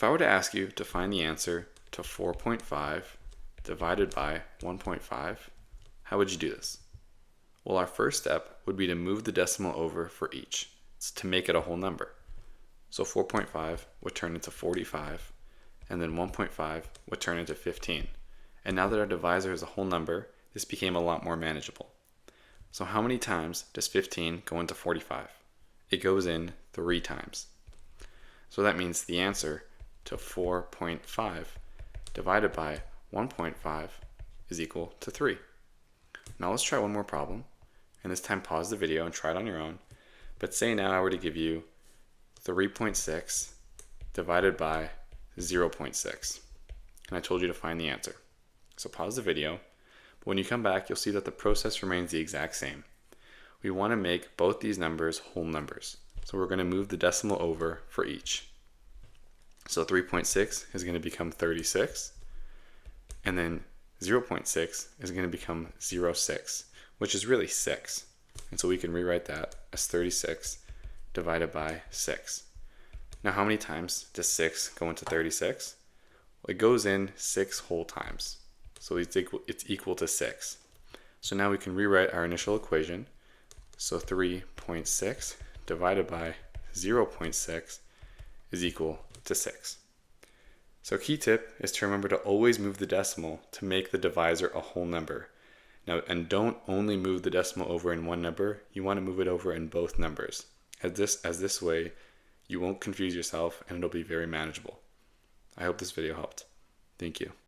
I were to ask you to find the answer to 4.5 divided by 1.5, how would you do this? Well, our first step would be to move the decimal over for each. It's to make it a whole number. So 4.5 would turn into 45, and then 1.5 would turn into 15. And now that our divisor is a whole number, this became a lot more manageable. So how many times does 15 go into 45? It goes in 3 times. So that means the answer to 4.5 divided by 1.5 is equal to 3. Now let's try one more problem, and this time pause the video and try it on your own. But say now I were to give you 3.6 divided by 0.6, and I told you to find the answer. So pause the video, but when you come back you'll see that the process remains the exact same. We want to make both these numbers whole numbers, so we're going to move the decimal over for each. So 3.6 is going to become 36, and then 0.6 is going to become 0.6, which is really 6. And so we can rewrite that as 36 divided by 6. Now how many times does 6 go into 36? Well, it goes in 6 whole times. So it's equal to 6. So now we can rewrite our initial equation. So 3.6 divided by 0.6 is equal to 6. So key tip is to remember to always move the decimal to make the divisor a whole number. Now, and don't only move the decimal over in one number, you want to move it over in both numbers. As this way, you won't confuse yourself and it'll be very manageable. I hope this video helped. Thank you.